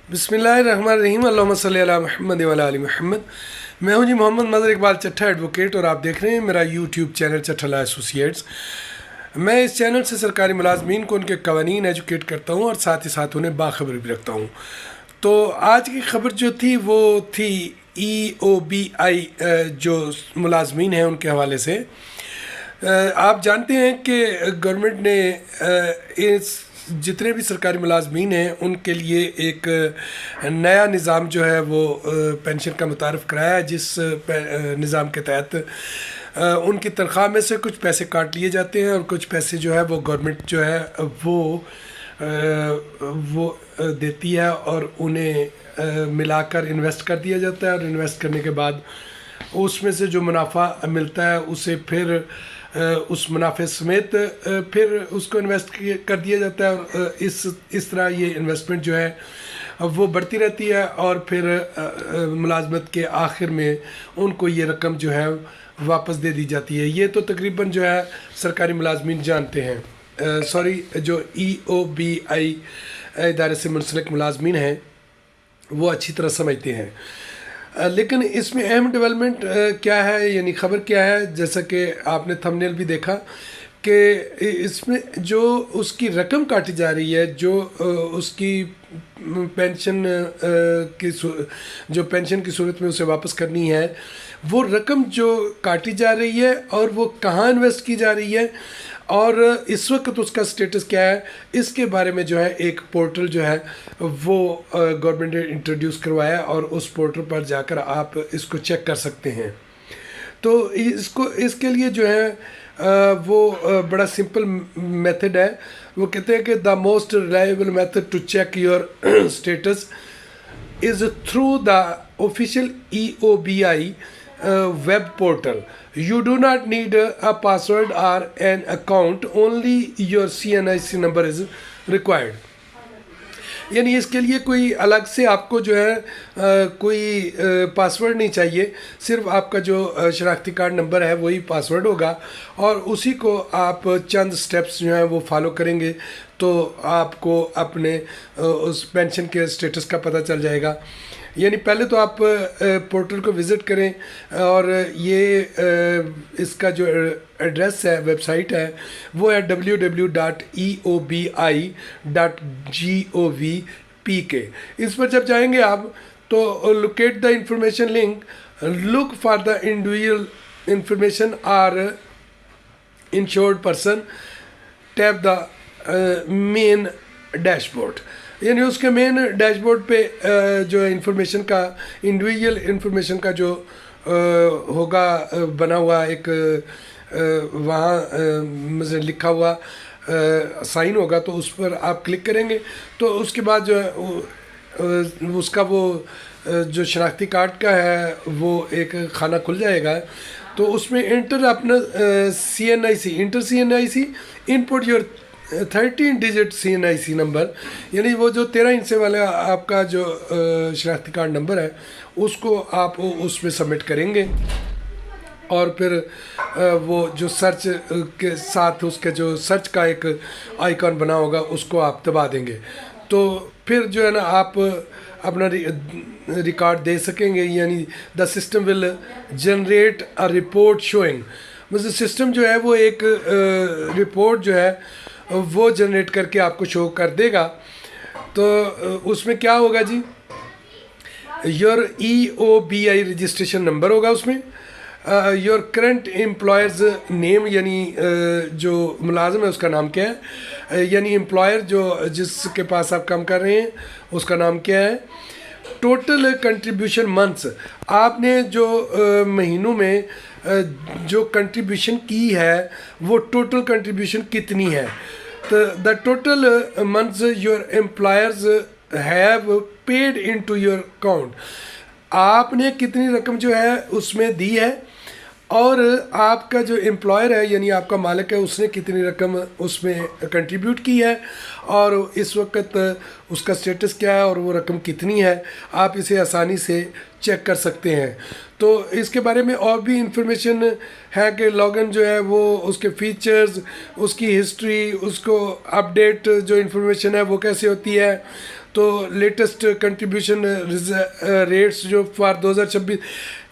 बिस्मिल्लाहिर्रहमानिर्रहीम अल्लाहुम्मा सल्ली अला मुहम्मद व अला आलि मुहम्मद। मैं हूं जी मोहम्मद मज़हर इकबाल चट्ठा एडवोकेट और आप देख रहे हैं मेरा YouTube channel Chattha law associates. मैं इस चैनल से सरकारी मुलाजमीन को उनके कवानीन एजुकेट करता हूं और साथ ही साथ उन्हें बाखबर भी रखता हूं। तो आज की खबर जो थी वो थी EOBI जो मुलाजमीन हैं उनके हवाले से। आप जानते हैं कि गवर्नमेंट ने इस जितने भी सरकारी मुलाजमीन हैं उनके लिए एक नया निज़ाम जो है वो पेंशन का मुतारफ़ कराया है, जिस निज़ाम के तहत उनकी तनख्वाह में से कुछ पैसे काट लिए जाते हैं और कुछ पैसे जो है वो गवर्नमेंट जो है वो देती है और उन्हें मिलाकर इन्वेस्ट कर दिया जाता है। और इन्वेस्ट करने के बाद उसमें से जो मुनाफा मिलता है उसे फिर उस मुनाफे समेत फिर उसको इन्वेस्ट कर दिया जाता है और इस तरह ये इन्वेस्टमेंट जो है वो बढ़ती रहती है और फिर मुलाजमत के आखिर में उनको ये रकम जो है वापस दे दी जाती है। ये तो तकरीबन जो है सरकारी मुलाजमीन जानते हैं, जो EOBI इदारे से मुंसलिक मुलाजमीन हैं वो अच्छी तरह समझते हैं। लेकिन इसमें अहम डेवलपमेंट क्या है, यानी ख़बर क्या है, जैसा कि आपने थंबनेल भी देखा कि इसमें जो उसकी रकम काटी जा रही है, जो उसकी पेंशन की सूरत में उसे वापस करनी है, वो रकम जो काटी जा रही है और वो कहाँ इन्वेस्ट की जा रही है और इस वक्त उसका स्टेटस क्या है, इसके बारे में जो है एक पोर्टल जो है वो गवर्नमेंट ने इंट्रोड्यूस करवाया और उस पोर्टल पर जाकर आप इसको चेक कर सकते हैं। तो इसके लिए जो है वो बड़ा सिंपल मेथड है। वो कहते हैं कि the most reliable method to check your status is through the official EOBI web portal. You do not need a password or an account, only your CNIC number is required. यानी इसके लिए कोई अलग से आपको जो है कोई पासवर्ड नहीं चाहिए, सिर्फ आपका जो शनाख्ती कार्ड नंबर है वही पासवर्ड होगा और उसी को आप चंद स्टेप्स जो हैं वो फॉलो करेंगे तो आपको अपने उस पेंशन के स्टेटस का पता चल जाएगा। यानी पहले तो आप पोर्टल को विज़िट करें और ये इसका जो एड्रेस है, वेबसाइट है, वो है www.eobi.gov.pk। इस पर जब जाएंगे आप तो locate the information link, look for the individual information are insured person, tap the main dashboard. यानी उसके मेन डैशबोर्ड पे जो इन्फॉर्मेशन का, इंडिविजुअल इन्फॉर्मेशन का जो होगा बना हुआ एक वहाँ मुझे लिखा हुआ साइन होगा, तो उस पर आप क्लिक करेंगे तो उसके बाद जो है उसका वो जो शनाख्ती कार्ड का है वो एक खाना खुल जाएगा। तो उसमें इंटर अपना CNIC, input your 13 digit CNIC number, यानी वो जो 13 इंच वाला आपका जो शनाख्ती कार्ड नंबर है उसको आप उसमें सबमिट करेंगे और फिर वो जो सर्च के साथ उसके जो सर्च का एक आइकॉन बना होगा उसको आप दबा देंगे तो फिर जो है ना आप अपना रिकॉर्ड दे सकेंगे। यानी the system will generate a report showing, मतलब सिस्टम जो है वो एक रिपोर्ट जो है वो जनरेट करके आपको शो कर देगा। तो उसमें क्या होगा जी, योर EOBI रजिस्ट्रेशन नंबर होगा उसमें, योर करंट एम्प्लॉयर्स नेम, यानी जो मुलाजिम है उसका नाम क्या है, यानी एम्प्लॉयर जो जिसके पास आप काम कर रहे हैं उसका नाम क्या है, टोटल कंट्रीब्यूशन मंथ्स, आपने जो महीनों में जो कंट्रीब्यूशन की है वो टोटल कंट्रीब्यूशन कितनी है, तो the total months your employers have paid into your account, आपने कितनी रकम जो है उसमें दी है और आपका जो एम्प्लॉयर है यानी आपका मालिक है उसने कितनी रकम उसमें कंट्रीब्यूट की है और इस वक्त उसका स्टेटस क्या है और वो रकम कितनी है, आप इसे आसानी से चेक कर सकते हैं। तो इसके बारे में और भी इंफॉर्मेशन है कि लॉगिन जो है वो उसके फीचर्स, उसकी हिस्ट्री, उसको अपडेट जो इंफॉर्मेशन है वो कैसे होती है, तो लेटेस्ट कंट्रीब्यूशन रेट्स जो फॉर 2026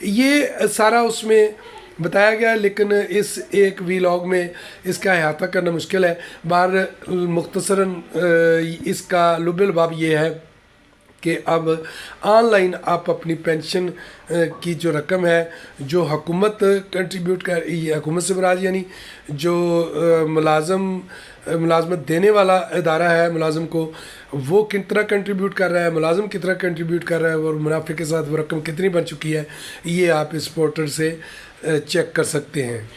ये सारा उसमें बताया गया, लेकिन इस एक वीलॉग में इसका अहाता करना मुश्किल है। बाहर मुख्तसरन इसका लुब-ए-लुबाब ये है कि अब ऑनलाइन आप अपनी पेंशन की जो रकम है जो हुकूमत कंट्रीब्यूट कर, हुकूमत से मुराद यानी जो मुलाजमत देने वाला इदारा है मुलाजम को, वो कितना कंट्रीब्यूट कर रहा है, मुलाजम कितना कंट्रीब्यूट कर रहा है और मुनाफे के साथ वो रकम कितनी बन चुकी है, ये आप इस पोर्टल से चेक कर सकते हैं।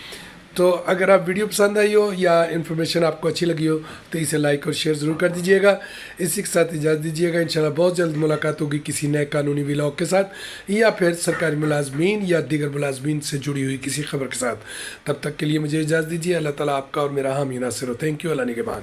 तो अगर आप वीडियो पसंद आई हो या इन्फॉर्मेशन आपको अच्छी लगी हो तो इसे लाइक और शेयर ज़रूर कर दीजिएगा। इसी के साथ इजाज़त दीजिएगा। इंशाल्लाह बहुत जल्द मुलाकात होगी किसी नए कानूनी व्लॉग के साथ या फिर सरकारी मुलाजमीन या दीगर मुलाजमीन से जुड़ी हुई किसी खबर के साथ। तब तक के लिए मुझे इजाज़त दीजिए। अल्लाह ताला आपका और मेरा हामी नासिर हो। Thank you. अल्लाह निगहबान।